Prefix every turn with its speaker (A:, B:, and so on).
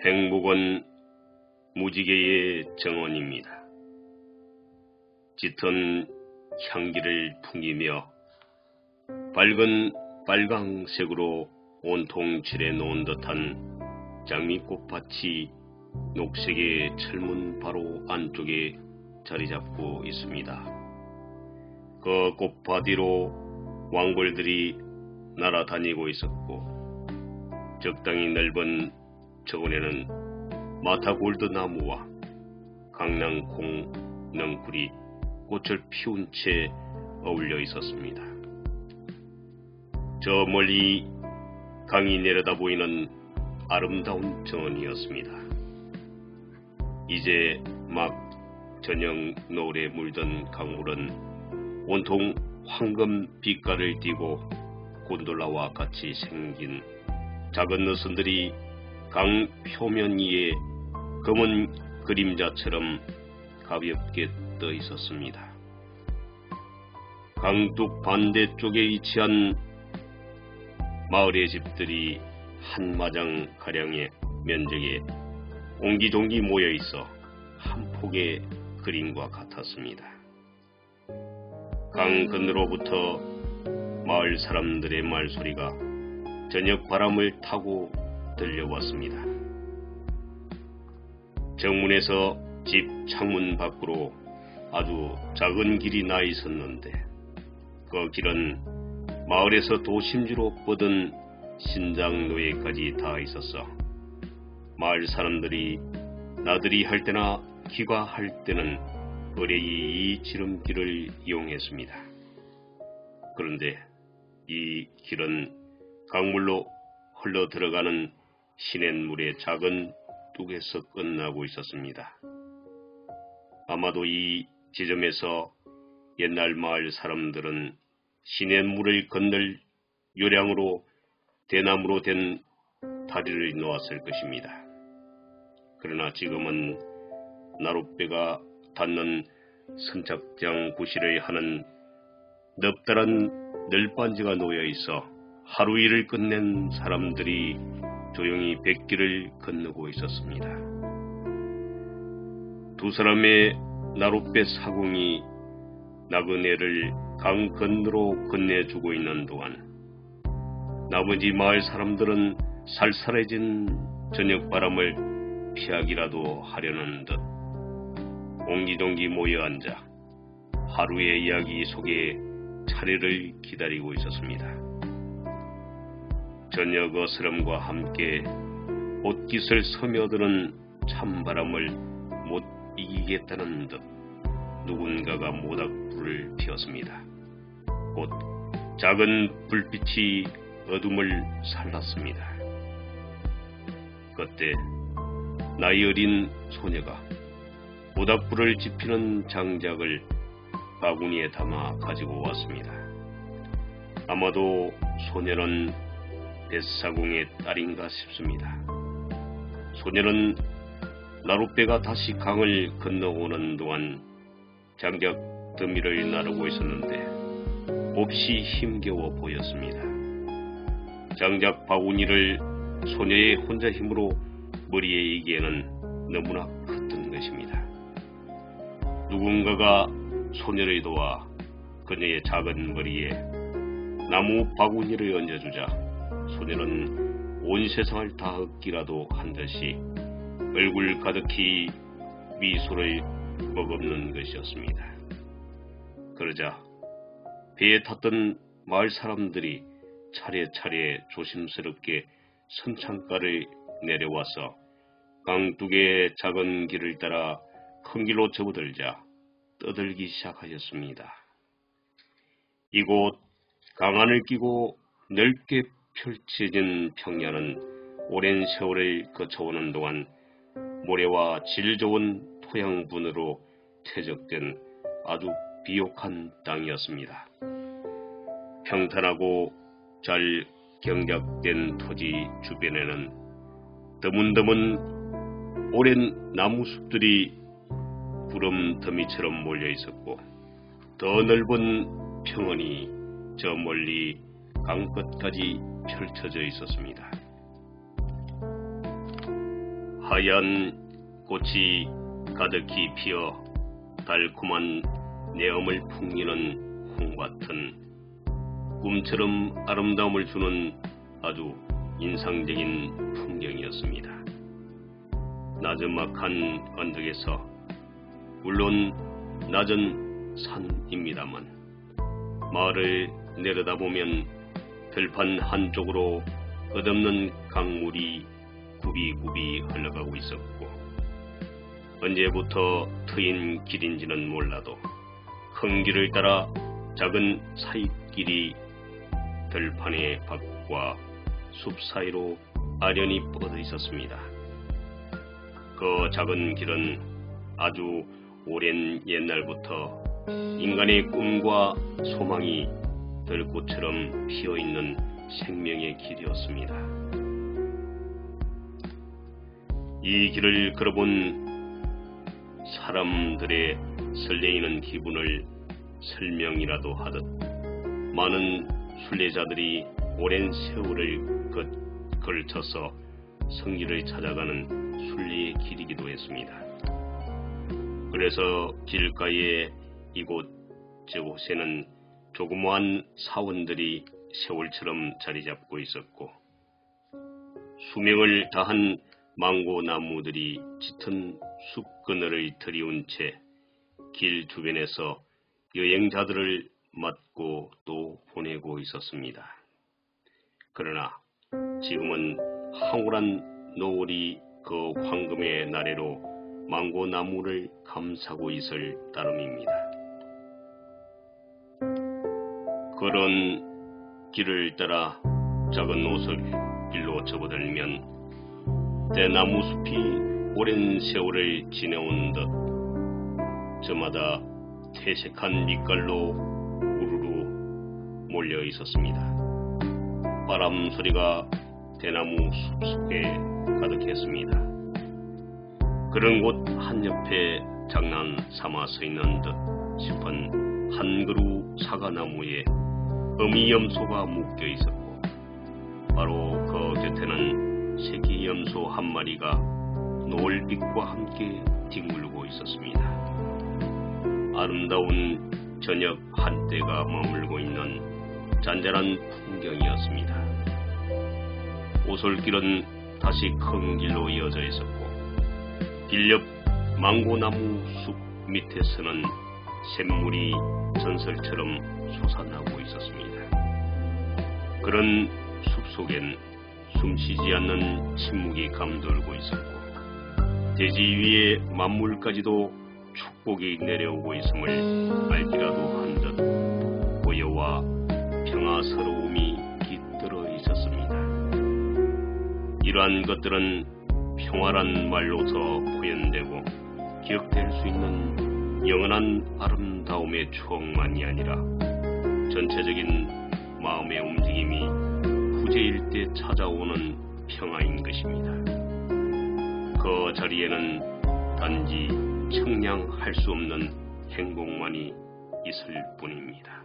A: 행복은 무지개의 정원입니다. 짙은 향기를 풍기며 밝은 빨강색으로 온통 칠해놓은 듯한 장미꽃밭이 녹색의 철문 바로 안쪽에 자리잡고 있습니다. 그 꽃밭 위로 왕벌들이 날아다니고 있었고, 적당히 넓은 정원에는 마타골드 나무와 강낭콩 넝쿨이 꽃을 피운 채 어울려 있었습니다. 저 멀리 강이 내려다 보이는 아름다운 정원이었습니다. 이제 막 저녁 노을에 물든 강물은 온통 황금 빛깔을 띠고 곤돌라와 같이 생긴 작은 어선들이 강 표면 위에 검은 그림자처럼 가볍게 떠 있었습니다. 강둑 반대쪽에 위치한 마을의 집들이 한 마장 가량의 면적에 옹기종기 모여 있어 한 폭의 그림과 같았습니다. 강 건너로부터 마을 사람들의 말소리가 저녁 바람을 타고 들려왔습니다. 정문에서 집 창문 밖으로 아주 작은 길이 나 있었는데, 그 길은 마을에서 도심지로 뻗은 신장로에까지 닿아 있었어 마을 사람들이 나들이 할 때나 귀가할 때는 의뢰이 이 지름길을 이용했습니다. 그런데 이 길은 강물로 흘러 들어가는 시냇물의 작은 뚝에서 끝나고 있었습니다. 아마도 이 지점에서 옛날 마을 사람들은 시냇물을 건널 요량으로 대나무로 된 다리를 놓았을 것입니다. 그러나 지금은 나룻배가 닿는 선착장 구실을 하는 넓다란 널빤지가 놓여 있어 하루 일을 끝낸 사람들이 조용히 뱃길을 건너고 있었습니다. 두 사람의 나룻배 사공이 나그네를 강 건너로 건네주고 있는 동안 나머지 마을 사람들은 살살해진 저녁 바람을 피하기라도 하려는 듯 옹기종기 모여 앉아 하루의 이야기 속에 차례를 기다리고 있었습니다. 저녁 어스름과 함께 옷깃을 스며드는 찬바람을 못 이기겠다는 듯 누군가가 모닥불을 피웠습니다. 곧 작은 불빛이 어둠을 살랐습니다. 그때 나이 어린 소녀가 모닥불을 지피는 장작을 바구니에 담아 가지고 왔습니다. 아마도 소녀는 뱃사공의 딸인가 싶습니다. 소녀는 나룻배가 다시 강을 건너오는 동안 장작 더미를 나르고 있었는데 몹시 힘겨워 보였습니다. 장작 바구니를 소녀의 혼자 힘으로 머리에 이기에는 너무나 컸던 것입니다. 누군가가 소녀를 도와 그녀의 작은 머리에 나무 바구니를 얹어주자 소녀는 온 세상을 다 얻기라도 한 듯이 얼굴 가득히 미소를 머금는 것이었습니다. 그러자 배에 탔던 마을 사람들이 차례차례 조심스럽게 선창가를 내려와서 강둑의 작은 길을 따라 큰 길로 접어들자 떠들기 시작하였습니다. 이곳 강안을 끼고 넓게 펼쳐진 평야는 오랜 세월을 거쳐오는 동안 모래와 질 좋은 토양분으로 퇴적된 아주 비옥한 땅이었습니다. 평탄하고 잘 경작된 토지 주변에는 드문드문 오랜 나무숲들이 구름 더미처럼 몰려 있었고, 더 넓은 평원이 저 멀리 강끝까지 펼쳐져 있었습니다. 하얀 꽃이 가득히 피어 달콤한 내음을 풍기는 홍같은 꿈처럼 아름다움을 주는 아주 인상적인 풍경이었습니다. 나지막한 언덕에서, 물론 낮은 산입니다만, 마을을 내려다보면 들판 한쪽으로 끝없는 강물이 굽이굽이 흘러가고 있었고, 언제부터 트인 길인지는 몰라도 큰 길을 따라 작은 사입길이 들판의 밖과 숲 사이로 아련히 뻗어 있었습니다. 그 작은 길은 아주 오랜 옛날부터 인간의 꿈과 소망이 들꽃처럼 피어있는 생명의 길이었습니다. 이 길을 걸어본 사람들의 설레이는 기분을 설명이라도 하듯 많은 순례자들이 오랜 세월을 걸쳐서 성지를 찾아가는 순례의 길이기도 했습니다. 그래서 길가의 이곳저곳에는 조그마한 사원들이 세월처럼 자리 잡고 있었고, 수명을 다한 망고나무들이 짙은 숲 그늘을 들이운 채 길 주변에서 여행자들을 맞고 또 보내고 있었습니다. 그러나 지금은 황홀한 노을이 그 황금의 나래로 망고나무를 감싸고 있을 따름입니다. 그런 길을 따라 작은 옷을 길로 접어들면 대나무 숲이 오랜 세월을 지내온 듯 저마다 퇴색한 빛깔로 우르르 몰려 있었습니다. 바람 소리가 대나무 숲 속에 가득했습니다. 그런 곳 한옆에 장난 삼아 서 있는 듯 싶은 한 그루 사과나무에 어미염소가 묶여 있었고, 바로 그 곁에는 새끼염소 한 마리가 노을빛과 함께 뒹굴고 있었습니다. 아름다운 저녁 한때가 머물고 있는 잔잔한 풍경이었습니다. 오솔길은 다시 큰 길로 이어져 있었고, 길 옆 망고나무 숲 밑에서는 샘물이 전설처럼 솟아나고 있었습니다. 그런 숲속엔 숨쉬지 않는 침묵이 감돌고 있었고, 대지 위에 만물까지도 축복이 내려오고 있음을 알기라도 한 듯 고요와 평화스러움이 깃들어 있었습니다. 이러한 것들은 평화란 말로서 표현되고 기억될 수 있는 영원한 아름다움의 추억만이 아니라 전체적인 마음의 움직임이 후제일 때 찾아오는 평화인 것입니다. 그 자리에는 단지 청량할 수 없는 행복만이 있을 뿐입니다.